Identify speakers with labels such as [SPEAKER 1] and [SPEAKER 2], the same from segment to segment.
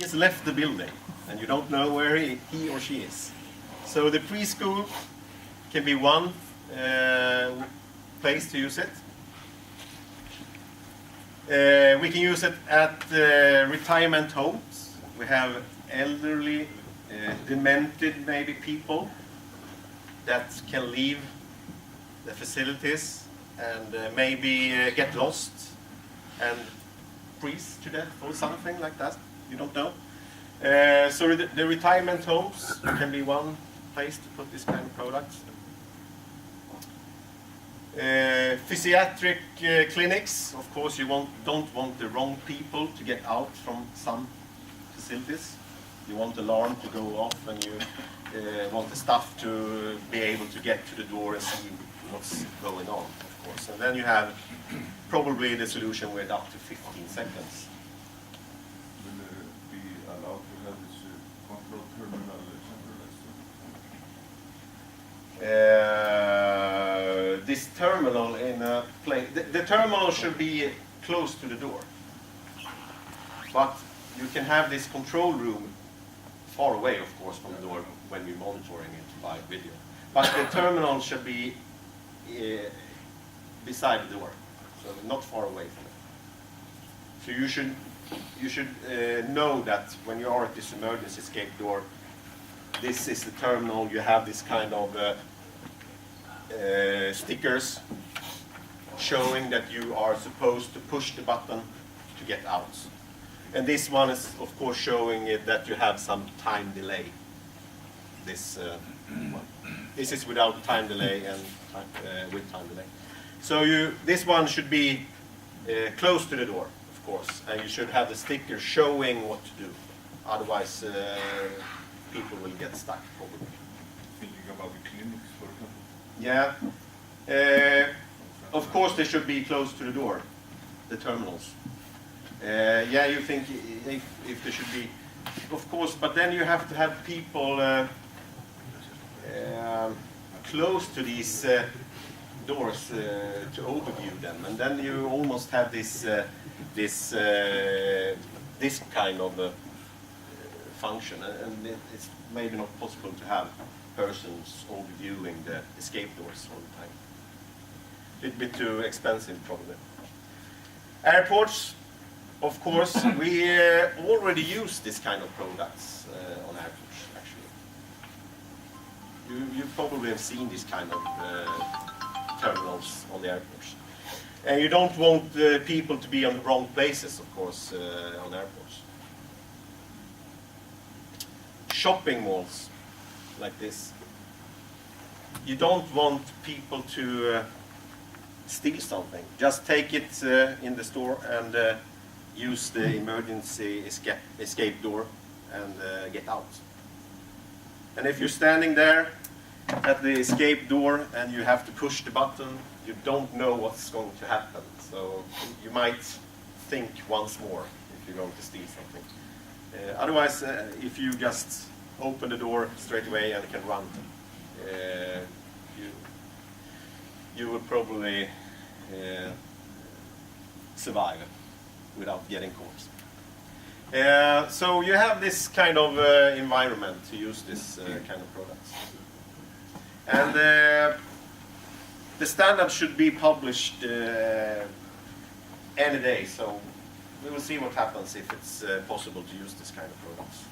[SPEAKER 1] he has left the building and you don't know where he or she is. So the preschool can be one place to use it. We can use it at retirement homes. We have elderly, demented maybe people that can leave the facilities and maybe get lost and freeze to death or something like that. You don't know. So the retirement homes can be one place to put this kind of products. Physiatric clinics, of course, you don't want the wrong people to get out from some facilities. You want the alarm to go off and you want the staff to be able to get to the door and see what's going on, of course. And then you have probably the solution with up to 15 seconds.
[SPEAKER 2] Will be allowed to have this control terminal centralized?
[SPEAKER 1] This terminal in a place, the terminal should be close to the door. But you can have this control room far away, of course, from the door when you're monitoring it by video. But the terminal should be beside the door, so not far away from it. So you should know that when you are at this emergency escape door, this is the terminal. You have this kind of stickers showing that you are supposed to push the button to get out. And this one is, of course, showing it that you have some time delay. This one. This is without time delay and with time delay. So this one should be close to the door, of course, and you should have the sticker showing what to do. Otherwise, people will get stuck, probably.
[SPEAKER 2] Thinking about the clinics, for example.
[SPEAKER 1] Yeah. Of course, they should be close to the door, the terminals. Yeah, you think if they should be, of course, but then you have to have people close to these doors to overview them, and then you almost have this this kind of function, and it's maybe not possible to have persons overviewing the escape doors all the time. A little bit too expensive, probably. Airports. Of course, we already use this kind of products on airports, actually. You probably have seen this kind of terminals on the airports. And you don't want people to be on the wrong places, of course, on airports. Shopping malls, like this. You don't want people to steal something. Just take it in the store and use the emergency escape door and get out. And if you're standing there at the escape door and you have to push the button, you don't know what's going to happen. So you might think once more if you're going to steal something. Otherwise, if you just open the door straight away and can run, you will probably survive without getting caught. So you have this kind of environment to use this kind of products. And the standard should be published any day, so we will see what happens if it's possible to use this kind of products.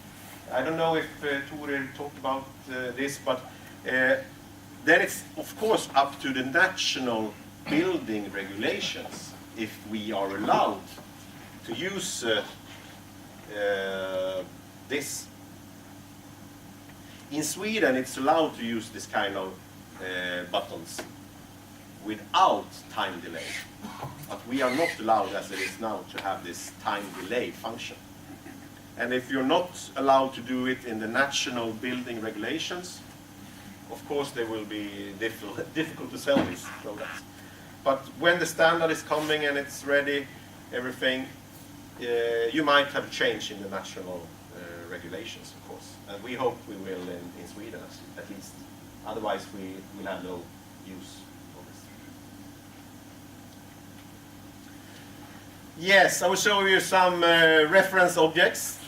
[SPEAKER 1] I don't know if Tore talked about this, but then it's of course up to the national building regulations if we are allowed to use this. In Sweden, it's allowed to use this kind of buttons without time delay. But we are not allowed, as it is now, to have this time delay function. And if you're not allowed to do it in the national building regulations, of course they will be difficult to sell these products. But when the standard is coming and it's ready, everything, you might have a change in the national regulations, of course. And we hope we will in Sweden, at least. Otherwise, we will have no use for this. Yes, I will show you some reference objects.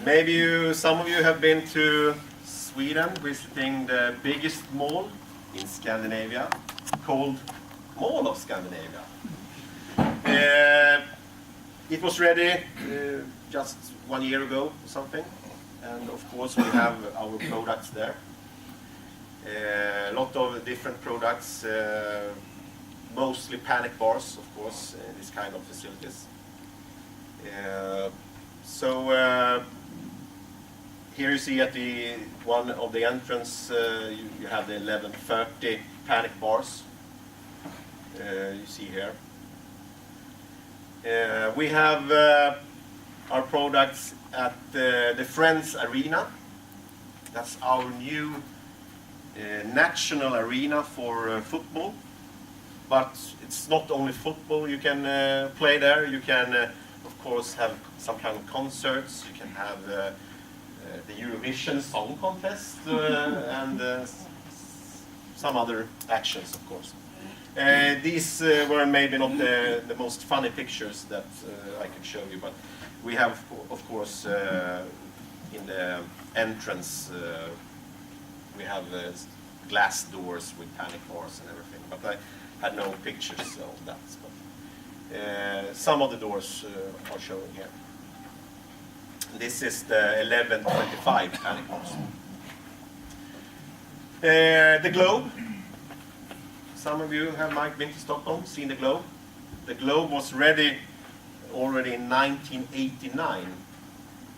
[SPEAKER 1] Maybe some of you have been to Sweden visiting the biggest mall in Scandinavia, called Mall of Scandinavia. It was ready just 1 year ago or something, and of course we have our products there. A lot of different products, mostly panic bars, of course, in this kind of facilities. Here you see at the one of the entrance, you have the 1130 panic bars. You see here. We have our products at the Friends Arena. That's our new national arena for football. But it's not only football you can play there. You can, of course, have some kind of concerts. You can have the Eurovision Song Contest and some other actions, of course. These were maybe not the most funny pictures that I could show you, but we have, of course, in the entrance, we have glass doors with panic bars and everything, but I had no pictures of that. But some of the doors are showing here. This is the 1125 panic bars. The Globe. Some of you have might been to Stockholm, seen the Globe. The Globe was ready already in 1989,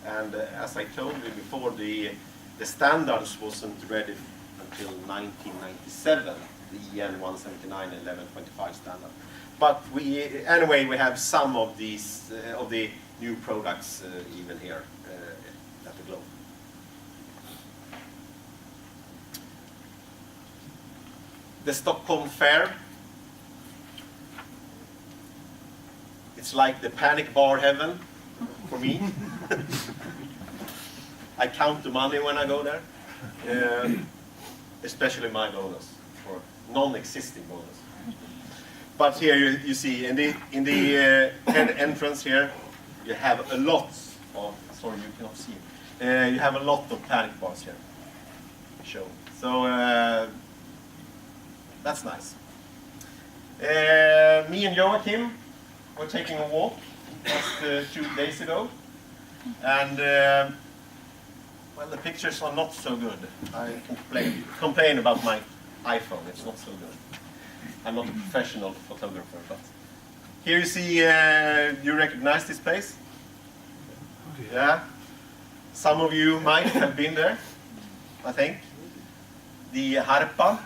[SPEAKER 1] and as I told you before, the standards wasn't ready until 1997, the EN 179 and 1125 standard. But anyway, we have some of these of the new products even here at the Globe. The Stockholm Fair. It's like the panic bar heaven for me. I count the money when I go there, especially my bonus, or non-existing bonus. But here you see in the entrance here, you have a lot of. Sorry, you cannot see. You have a lot of panic bars here. Show. So. That's nice. Me and Joachim were taking a walk just 2 days ago, and well, the pictures are not so good. I complain about my iPhone. It's not so good. I'm not a professional photographer, but here you see. You recognize this place? Yeah. Some of you might have been there. I think the Harpa.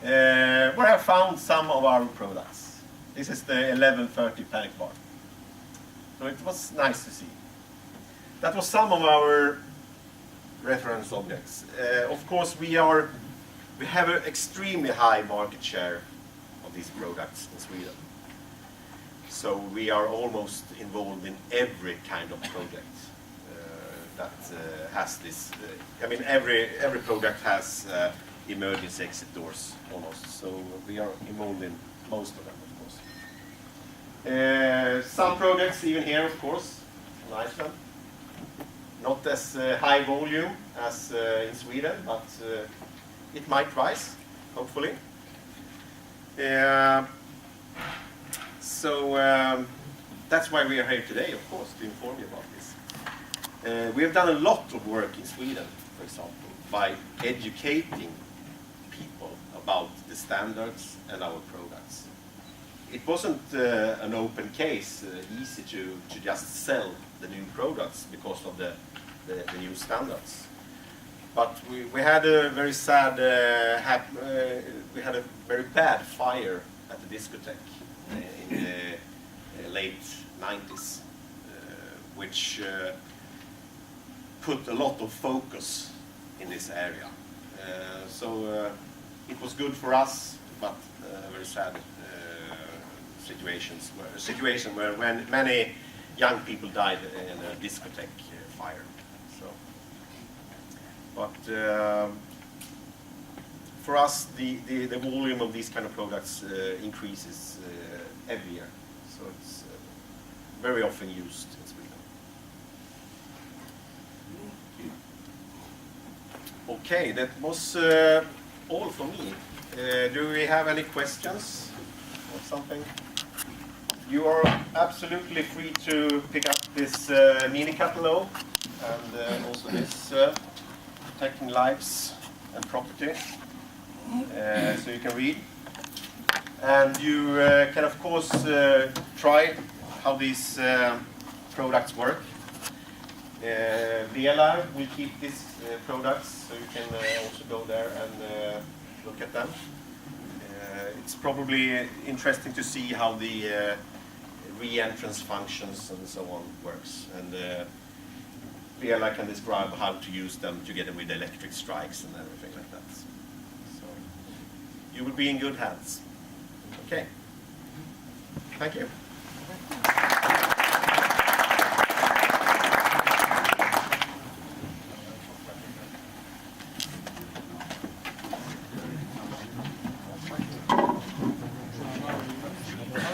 [SPEAKER 1] Where I found some of our products. This is the 1130 panic bar. So it was nice to see. That was some of our reference objects. Of course, we have an extremely high market share of these products in Sweden. So we are almost involved in every kind of project that has this. I mean, every product has. Emergency exit doors almost, so we are involved in most of them, of course. Some projects even here, of course, in Iceland. Not as high volume as in Sweden, but it might rise, hopefully. That's why we are here today, of course, to inform you about this. We have done a lot of work in Sweden, for example, by educating people about the standards and our products. It wasn't an open case, easy to just sell the new products because of the new standards. But we had a very sad, we had a very bad fire at the discotheque in the late 90s, which put a lot of focus in this area. It was good for us, but a very sad situation where when many young people died in a discotheque fire. So, but for us, the volume of these kind of products increases every year. So it's very often used in Sweden. Okay, that was all for me. Do we have any questions or something? You are absolutely free to pick up this mini catalog and also this Protecting Lives and Property, so you can read. And you can of course try how these products work. Vela will keep these products, so you can also go there and look at them. It's probably interesting to see how the re-entrance functions and so on works. And Vela can describe how to use them together with electric strikes and everything like that. So you will be in good hands. Okay. Thank you.